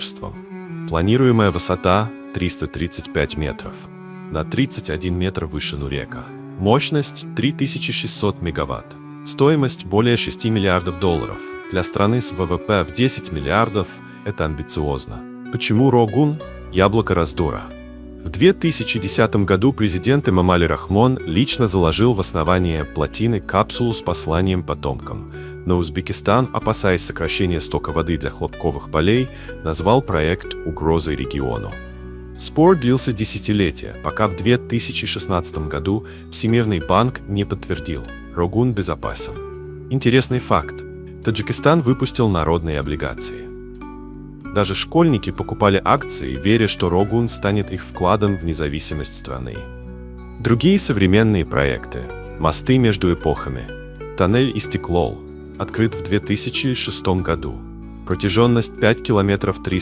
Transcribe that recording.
строительством. Планируемая высота 335 метров, на 31 метр выше Нурека. Мощность 3600 мегаватт. Стоимость более 6 миллиардов долларов. Для страны с ВВП в 10 миллиардов это амбициозно. Почему Рогун? Яблоко раздора. В 2010 году президент Эмомали Рахмон лично заложил в основание плотины капсулу с посланием потомкам, но Узбекистан, опасаясь сокращения стока воды для хлопковых полей, назвал проект угрозой региону. Спор длился десятилетия, пока в 2016 году Всемирный банк не подтвердил: Рогун безопасен. Интересный факт: Таджикистан выпустил народные облигации. Даже школьники покупали акции, веря, что Рогун станет их вкладом в независимость страны. Другие современные проекты: мосты между эпохами. Тоннель Истиклол открыт в 2006 году. Протяженность 5 километров 300